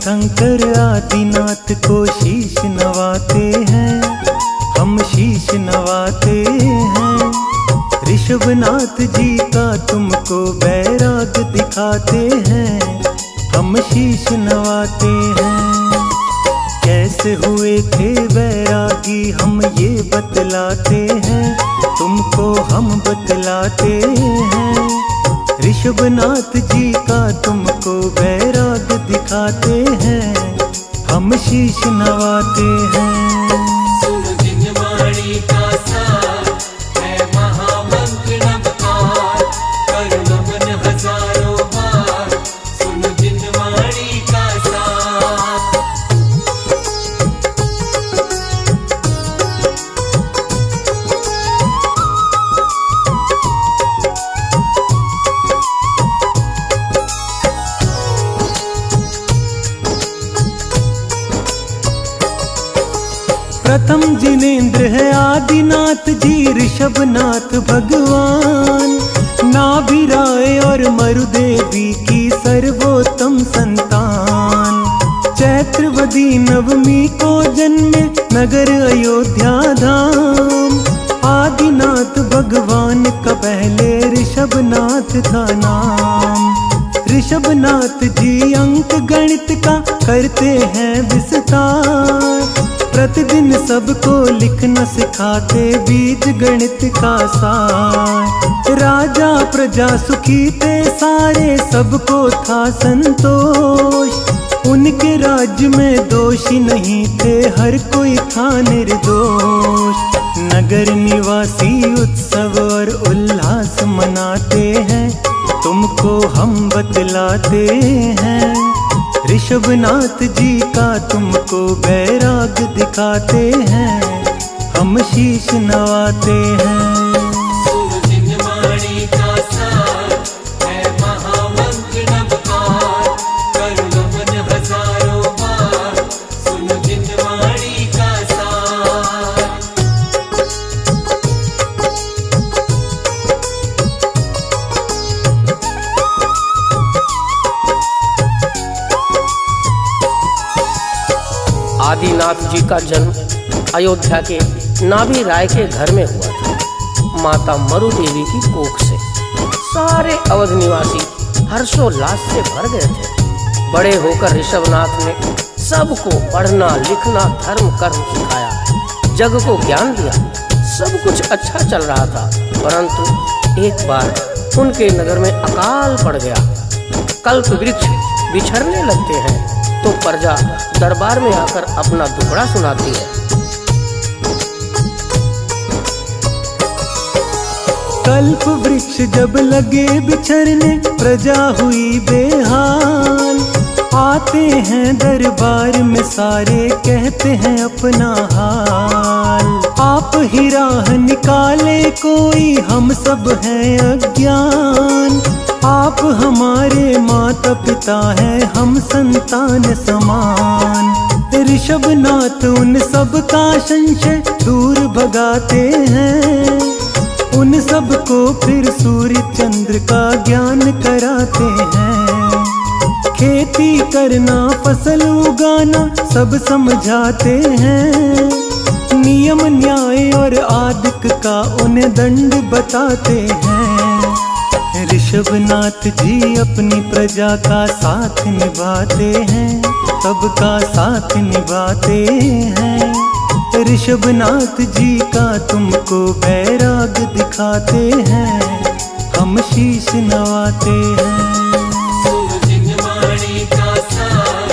शंकर आदिनाथ को शीश नवाते हैं, हम शीश नवाते हैं। ऋषभनाथ जी का तुमको बैराग दिखाते हैं, हम शीश नवाते हैं। कैसे हुए थे बैरागी हम ये बतलाते हैं, तुमको हम बतलाते हैं। ऋषभनाथ जी का तुमको बैराग दिखाते हैं, हम शीश नवाते हैं। सुनो जिनवाणी का सार है महामंत्र नवकार, कर नमन हजारों बार, सुनो जिनवाणी का सार। प्रथम जिनेंद्र है आदिनाथ जी ऋषभनाथ भगवान, नाभिराय और मरुदेवी की सर्वोत्तम संतान। चैत्रवदी नवमी को जन्मे नगर अयोध्या धाम, आदिनाथ भगवान का पहले ऋषभनाथ था नाम। ऋषभनाथ जी अंक गणित का करते हैं विस्तार, प्रतिदिन सबको लिखना सिखाते बीज गणित का सार। राजा प्रजा सुखी थे सारे, सबको था संतोष, उनके राज्य में दोषी नहीं थे, हर कोई था निर्दोष। नगर निवासी उत्सव और उल्लास मनाते हैं, तुमको हम बतलाते हैं। ऋषभनाथ जी का तुमको बैराग दिखाते हैं, हम शीश नवाते हैं। सुनो जिनवाणी का सार है महामंत्र नवकार, कर नमन हजारों बार, सुनो जिनवाणी का सार। आदिनाथ जी का जन्म अयोध्या के नाभिराय के घर में हुआ था, माता मरु देवी की कोख से। सारे अवध निवासी हर्षोल्लास से भर गए थे। बड़े होकर ऋषभनाथ ने सबको पढ़ना लिखना धर्म कर्म सिखाया, जग को ज्ञान दिया। सब कुछ अच्छा चल रहा था, परंतु एक बार उनके नगर में अकाल पड़ गया। कल्प वृक्ष बिछड़ने लगते हैं तो प्रजा दरबार में आकर अपना दुखड़ा सुनाती है। कल्प वृक्ष जब लगे बिछड़ने प्रजा हुई बेहाल, आते हैं दरबार में सारे कहते हैं अपना हाल। आप ही राह निकाले कोई, हम सब हैं अज्ञान, आप हमारे माता पिता हैं, हम संतान समान। ऋषभनाथ उन सब का संशय दूर भगाते हैं, उन सब को फिर सूर्य चंद्र का ज्ञान कराते हैं। खेती करना फसल उगाना सब समझाते हैं, नियम न्याय और आदिक का उन्हें दंड बताते हैं। ऋषभनाथ जी अपनी प्रजा का साथ निभाते हैं, सबका साथ निभाते हैं। ऋषभनाथ जी का तुमको बैराग दिखाते हैं, हम शीश नवाते हैं। सुनो जिनवाणी का सार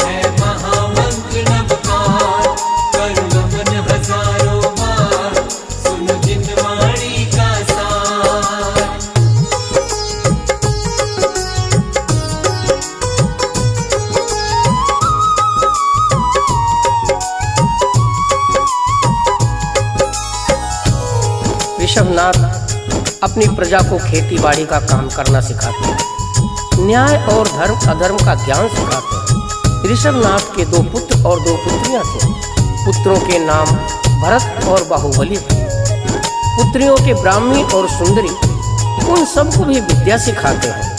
है महामंत्र नवकार, कर नमन हजारों बार, सुनो जिनवाणी का सार। ऋषभनाथ अपनी प्रजा को खेती बाड़ी का काम करना सिखाते हैं, न्याय और धर्म अधर्म का ज्ञान सिखाते हैं। ऋषभनाथ के 2 पुत्र और 2 पुत्रियां थे। पुत्रों के नाम भरत और बाहुबली थे। पुत्रियों के ब्राह्मी और सुंदरी, उन सबको भी विद्या सिखाते हैं।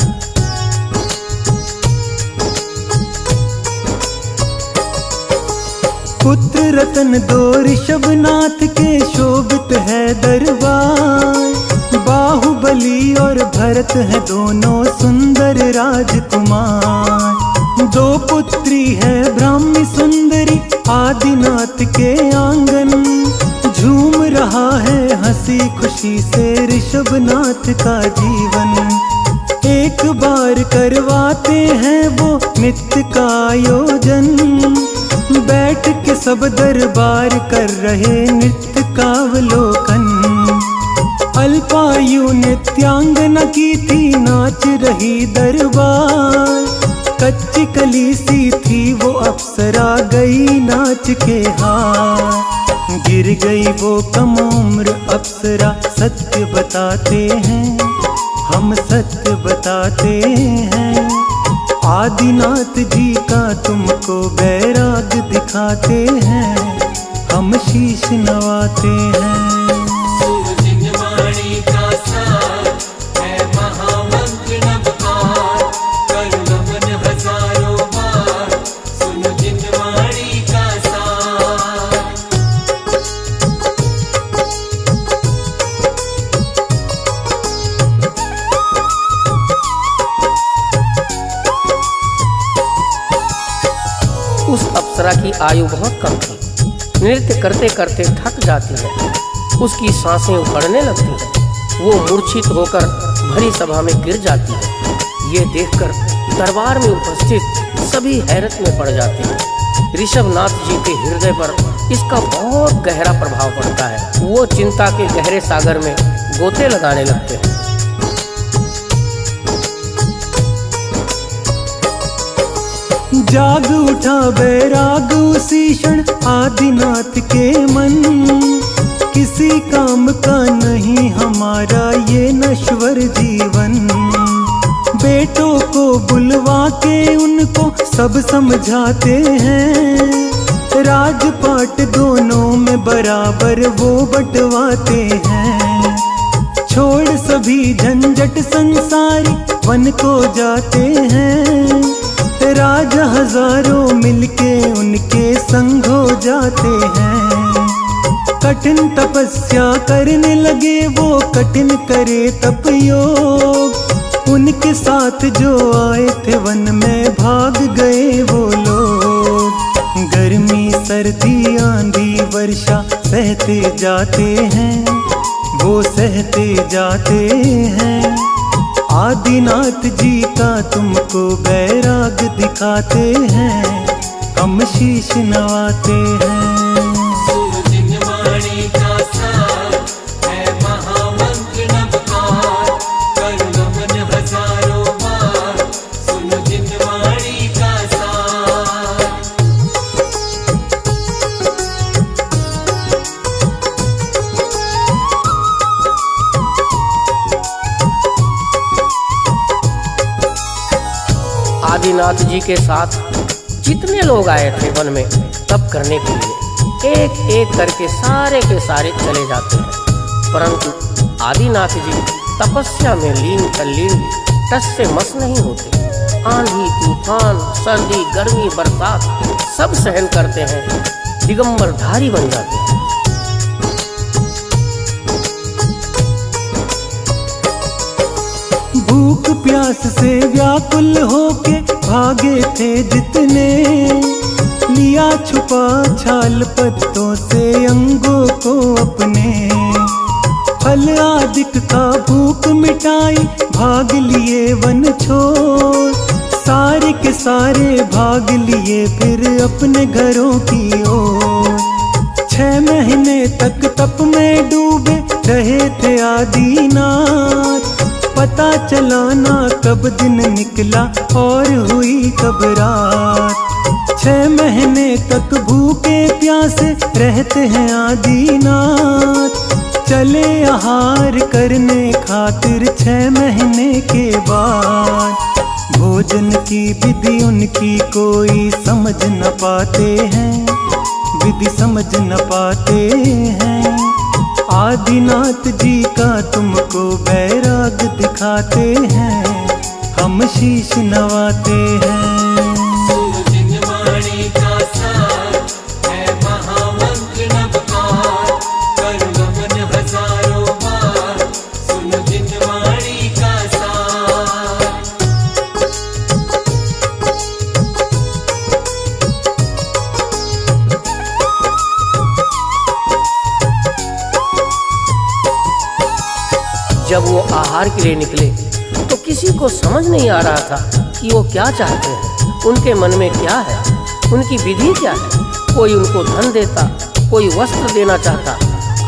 पुत्र रतन दो ऋषभनाथ के शोभित है दरबार। बाहुबली और भरत है दोनों सुंदर राजकुमार। दो पुत्री है ब्राह्मी सुंदरी आदिनाथ के आंगन। झूम रहा है हंसी खुशी से ऋषभनाथ का जीवन। एक बार करवाते हैं वो नित्य का आयोजन। बैठ के सब दरबार कर रहे नृत्य का अवलोकन। अल्पायु नित्यांगना की थी नाच रही दरबार। कच्ची कली सी थी वो अप्सरा गई नाच के हार। गिर गई वो कम उम्र अप्सरा सत्य बताते हैं, हम सत्य बताते हैं। आदिनाथ जी का तुमको बैराग दिखाते हैं, हम शीश नवाते हैं। जिनवाणी का सार है महामंत्र नवकार। करुणा मन हजारों बार सुनो जिनवाणी का सार। उस अप्सरा की आयु बहुत कम थी। नृत्य करते करते थक जाती है, उसकी सांसें उखड़ने लगती हैं। वो मूर्छित होकर भरी सभा में गिर जाती है। ये देखकर दरबार में उपस्थित सभी हैरत में पड़ जाते हैं। ऋषभनाथ जी के हृदय पर इसका बहुत गहरा प्रभाव पड़ता है। वो चिंता के गहरे सागर में गोते लगाने लगते हैं। जाग उठा बैराग उसी क्षण आदिनाथ के मन। किसी काम का नहीं हमारा ये नश्वर जीवन। बेटों को बुलवा के उनको सब समझाते हैं। राजपाट दोनों में बराबर वो बंटवाते हैं। छोड़ सभी झंझट संसारी वन को जाते हैं। राजा हजारों मिलके उनके संग हो जाते हैं। कठिन तपस्या करने लगे वो कठिन करे तप योग। उनके साथ जो आए थे वन में भाग गए वो लोग। गर्मी सर्दी आंधी वर्षा सहते जाते हैं, वो सहते जाते हैं। आदिनाथ जी का तुमको बैराग दिखाते हैं, हम शीश नवाते हैं। जिनवाणी का सार है महामंत्र नवकार। करुणा मन हजारों बार सुनो जिनवाणी का सार। आदिनाथ जी के साथ जितने लोग आए थे वन में तप करने के लिए, एक एक करके सारे के सारे चले जाते हैं। परंतु आदिनाथ जी तपस्या में लीन तल्लीन टस से मस नहीं होते। आंधी तूफान सर्दी गर्मी बरसात सब सहन करते हैं, दिगंबरधारी बन जाते हैं। भूख प्यास से व्याकुल होके भागे थे जितने। लिया छुपा छाल पत्तों से अंगों को अपने। फल आदिक का भूख मिटाई भाग लिए वन छोड़। सारे के सारे भाग लिए फिर अपने घरों की ओर। 6 महीने तक तप में डूबे रहे थे आदिनाथ। पता चला ना कब दिन निकला और हुई कब रात। 6 महीने तक भूखे प्यासे रहते हैं आदिनाथ। चले आहार करने खातिर 6 महीने के बाद। भोजन की विधि उनकी कोई समझ न पाते हैं, विधि समझ न पाते हैं। आदिनाथ जी का तुमको बैराग दिखाते हैं, हम शीश नवाते हैं। जिनवाणी का सार है जब वो आहार के लिए निकले तो किसी को समझ नहीं आ रहा था कि वो क्या चाहते हैं, उनके मन में क्या है, उनकी विधि क्या है। कोई उनको धन देता, कोई वस्त्र देना चाहता।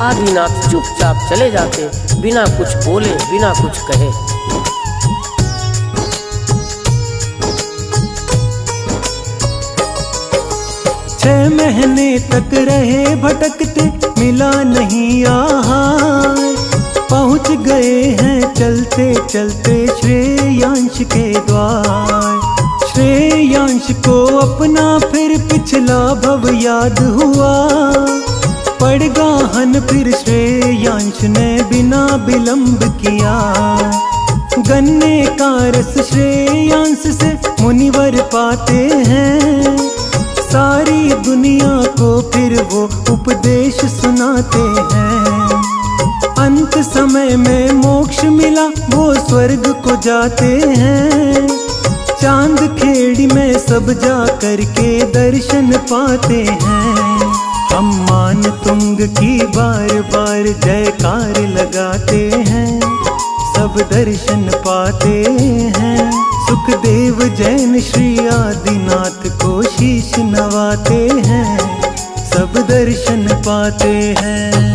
आदिनाथ चुपचाप चले जाते, बिना कुछ बोले, बिना कुछ कहे। 6 महीने तक रहे भटकते, मिला नहीं आहार। पहुँच गए हैं चलते चलते श्रेयांश के द्वार। श्रेयांश को अपना फिर पिछला भव याद हुआ। पड़ गाहन फिर श्रेयांश ने बिना विलंब किया। गन्ने का रस श्रेयांश से मुनिवर पाते हैं। सारी दुनिया को फिर वो उपदेश सुनाते हैं। अंत समय में मोक्ष मिला, वो स्वर्ग को जाते हैं। चांद खेड़ी में सब जा करके दर्शन पाते हैं। हम मान तुंग की बार बार जयकार लगाते हैं। सब दर्शन पाते हैं। सुखदेव जैन श्री आदिनाथ को शीश नवाते हैं। सब दर्शन पाते हैं।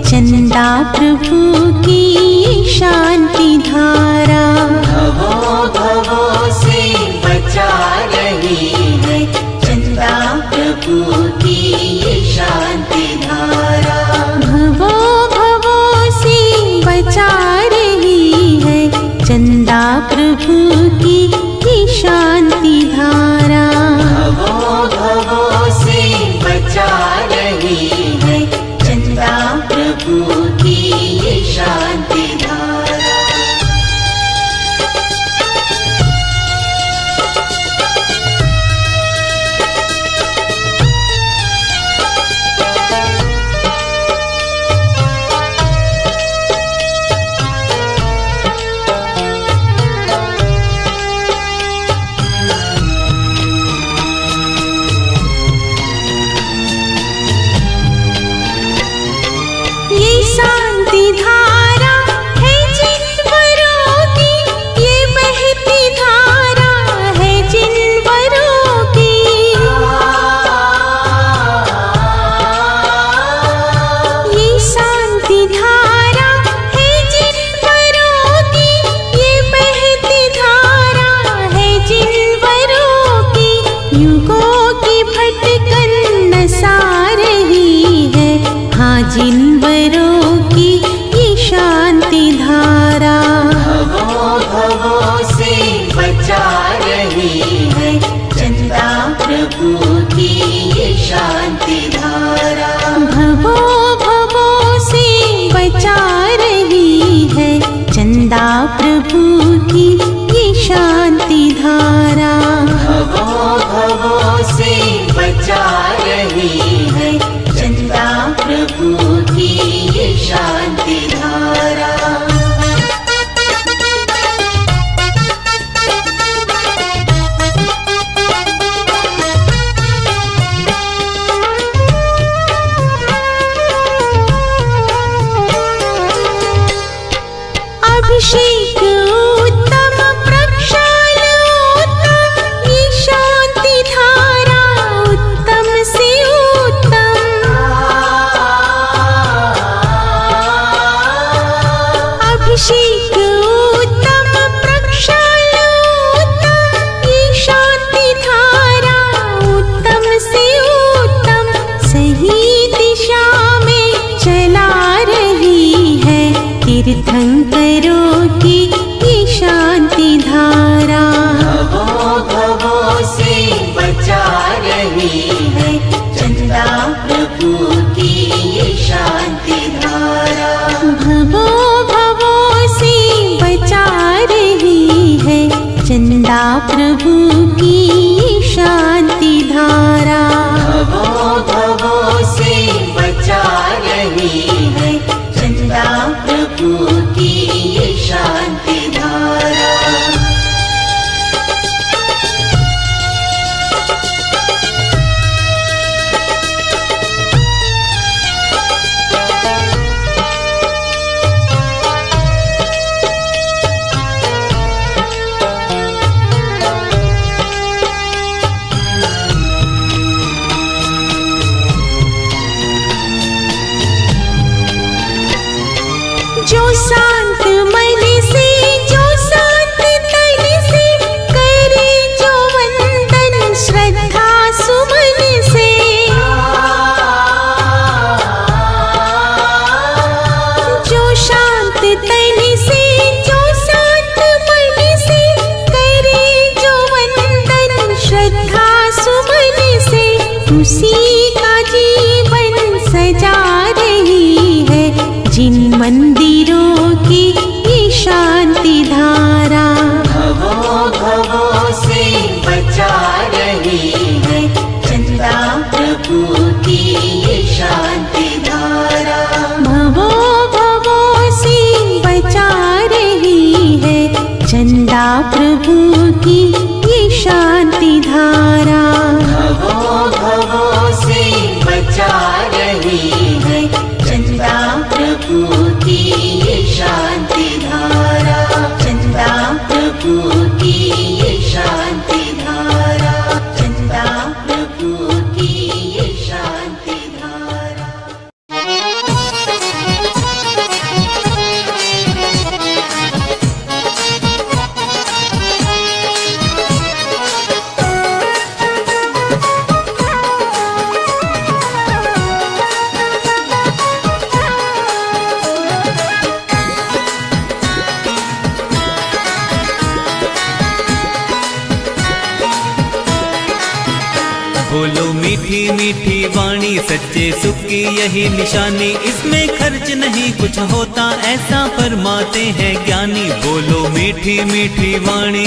चंदा प्रभु की शांति धारा। भवों भवों से बचा रही है चंदा प्रभु की ये शांति धारा। भवों भवों से बचा रही है चंदा प्रभु की ये शांति धारा। भवों भवों से बचा रही है चंदा प्रभु की ये शांति धारा। शांति धारा है जिनवरों की, ये बहती धारा है जिनवरों की। ये शांति धारा है जिनवरों की, ये बहती धारा है जिनवरों की। युगों की भटकन नसा रही है, हाँ जिनवरों की ये शांति धारा। भवों भवों से बचा रही है चंदा प्रभु की ये शांति धारा। भवों भवों से बचा रही है चंदा प्रभु की ये शांति धारा। भवों भवों से बचा रही है चंदा प्रभु की ये शांति धारा। अभिषेक उत्तम प्रक्षाल उत्तम, ये शांति धारा उत्तम से उत्तम। अभिषेक उत्तम प्रक्षाल उत्तम, ये शांति धारा उत्तम से उत्तम। सही दिशा में चला रही है तीर्थंकरों की ये शांति धारा। भवों भवों से बचा रही है चंदा प्रभु की ये शांति धारा। भवों भवों से बचा रही है चंदा प्रभु की ये शांति धारा। चंदा प्रभु की ये शांति धारा। भवों भवों से बचा रही है चंदा प्रभु की ये शांति धारा। चंदा प्रभु की ये शांति धारा। चंदा प्रभु की ये शांति धारा। बोलो मीठी मीठी वाणी सच्चे सुख की यही निशानी। इसमें खर्च नहीं कुछ होता ऐसा फरमाते हैं ज्ञानी। बोलो मीठी मीठी वाणी।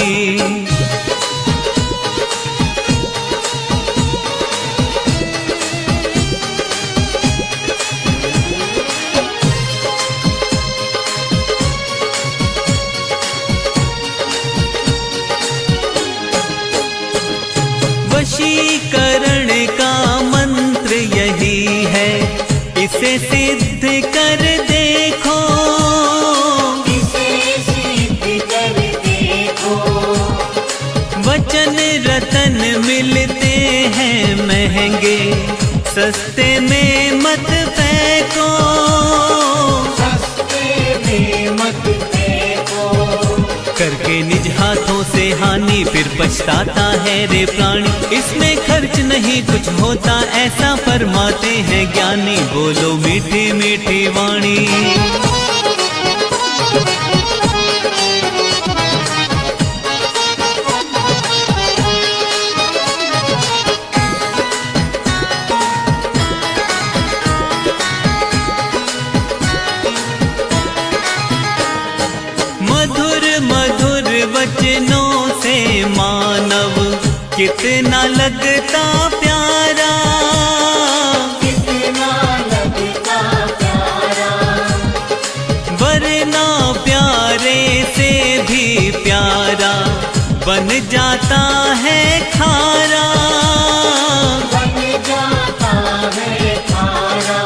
वशीकरण का मंत्र यही है, इसे सिद्ध कर देखो। इसे सिद्ध कर देखो। वचन रतन मिलते हैं महंगे, सस्ते में मत फेंको। सस्ते में मत फेंको। करके निज हाथों से हानि फिर पछताता है रे प्राणी। इसमें खर्च नहीं कुछ होता ऐसा फरमाते हैं ज्ञानी। बोलो मीठी मीठी वाणी। मधुर मधुर वचनों से मानव कितना लगता प्यारा। कितना लगता प्यारा। वरना प्यारे से भी प्यारा बन जाता है खारा। बन जाता है खारा।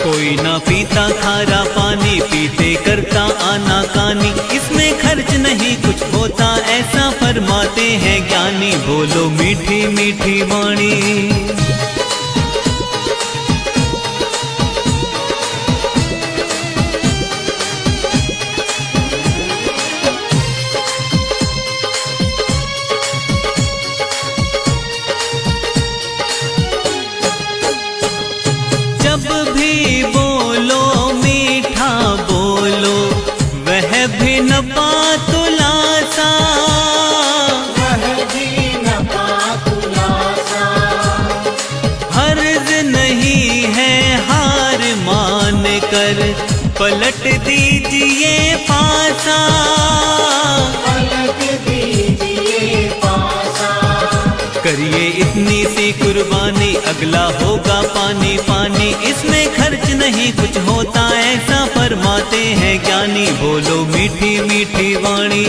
कोई ना पीता खारा पानी, पीते करता आनाकानी। इसमें खर्च नहीं कुछ होता ऐसा फरमाते हैं ज्ञानी। बोलो मीठी मीठी वाणी। जब भी बोलो मीठा बोलो, वह भी न पातुलासा। वह भी न पातुलासा। हर्ज नहीं है हार मान कर, पलट दीजिए पासा। पलट दीजिए पासा। करिए इतनी सी कुर्बानी, अगला होगा पानी पानी। इसमें खर्च नहीं कुछ होता ऐसा फरमाते हैं ज्ञानी। बोलो मीठी मीठी वाणी।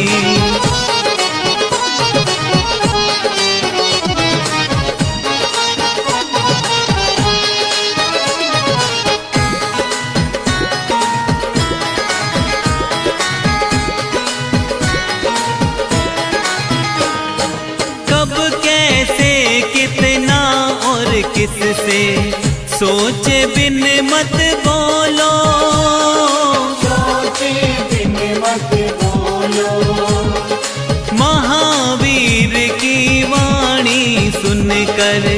कब कैसे कितना और किससे सोचे बिन मत बोलो। सोचे बिन मत बोलो। महावीर की वाणी सुनकर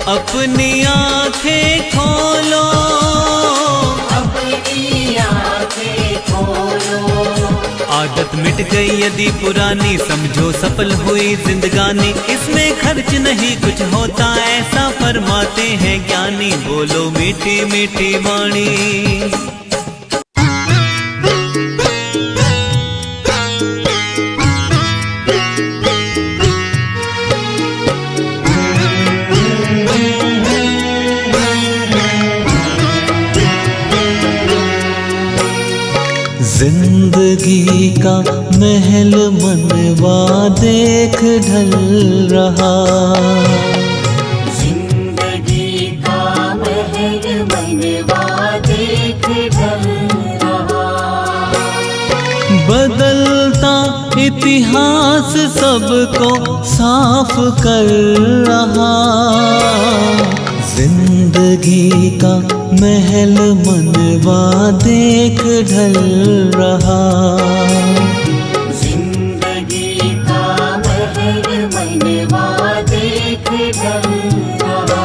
अपनी आंखें खोलो। अपनी आंखें खोलो। आदत मिट गई यदि पुरानी, समझो सफल हुई जिंदगानी। इसमें खर्च नहीं कुछ होता ऐसा फरमाते हैं ज्ञानी। बोलो मीठी मीठी वाणी। जिंदगी का महल मनवा देख ढल रहा। जिंदगी का महल मनवा देख ढल रहा। बदलता इतिहास सबको साफ कर रहा। जिंदगी का महल मनवा देख ढल रहा। जिंदगी का महल मनवा देख ढल रहा।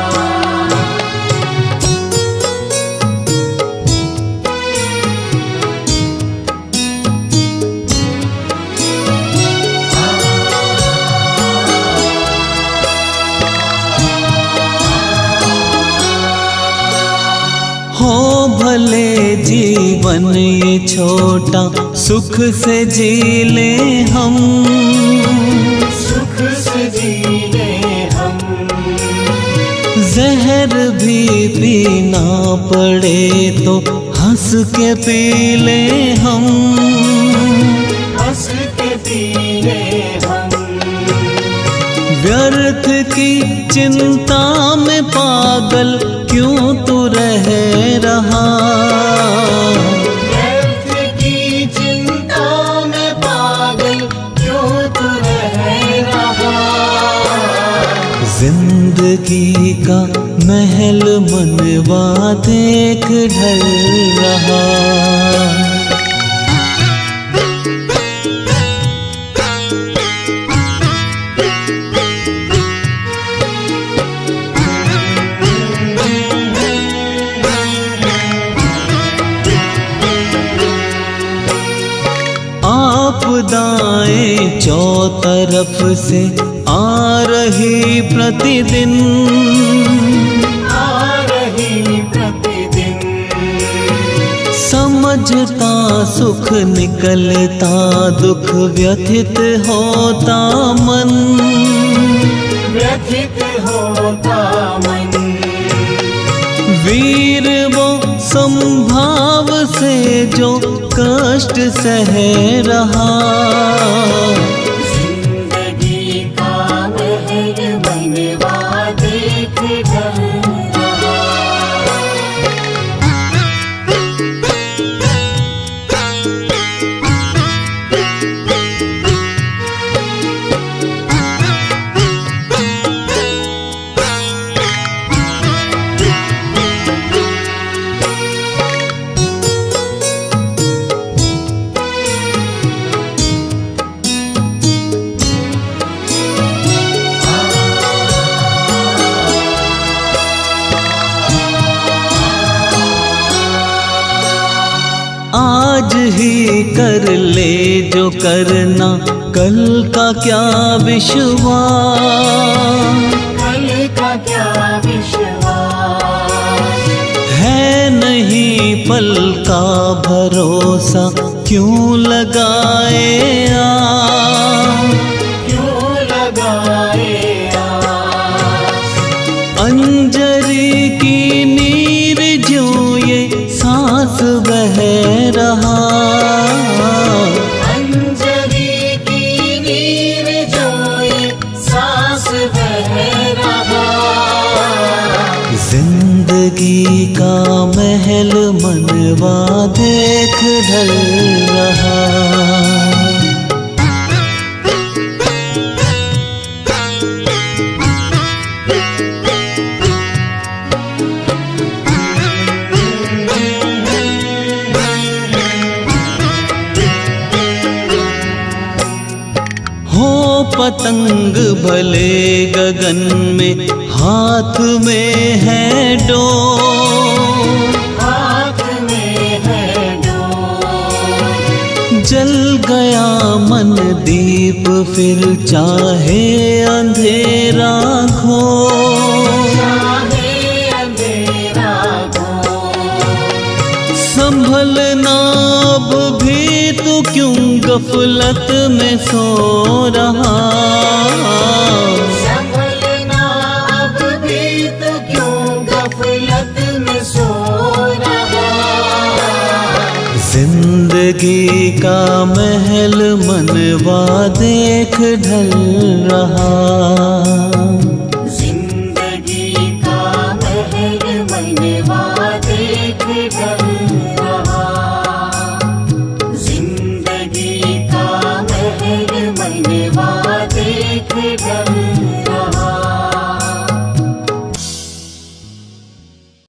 हो भले जीवन ये छोटा, सुख से जी ले हम। सुख से जीने हम। जहर भी पीना पड़े तो हंस के पी ले हम। हंस के पीने हम। व्यर्थ की चिंता में पागल क्यों तू रह रहा। व्यर्थ की चिंता में पागल क्यों तू रह रहा। जिंदगी का महल मनवा देख ढल रहा। आपदाएं चौतरफ से आ रही प्रतिदिन। आ रही प्रतिदिन। समझता सुख निकलता दुख व्यथित होता मन। व्यथित होता मन। वीर वो संभाव से जो कष्ट सह रहा। जिंदगी का महल मनवा देख ढल रहा। आज ही कर ले जो करना, कल का क्या विश्वास। कल का क्या विश्वास। है नहीं पल का भरोसा क्यों लगाए आस। क्यों लगाए आस। अंजरी की नीर जो ये सांस बह रहा। अंजरी की नीर जो ये सांस बह रहा। जिंदगी का महल मनवा देख ढल रहा। हो पतंग भले गगन में, हाथ में है डोर। हाथ में है डोर। जल गया मन दीप फिर चाहे अंधेरा घोर। चाहे अंधेरा घोर। संभलना अब भी तू क्यों गफलत में सो रहा। संभलना अब भी तो क्यों गफलत में सो रहा। जिंदगी जिंदगी का महल मनवा देख ढल रहा, जिंदगी का महल मनवा देख ढल रहा, जिंदगी का महल मनवा देख ढल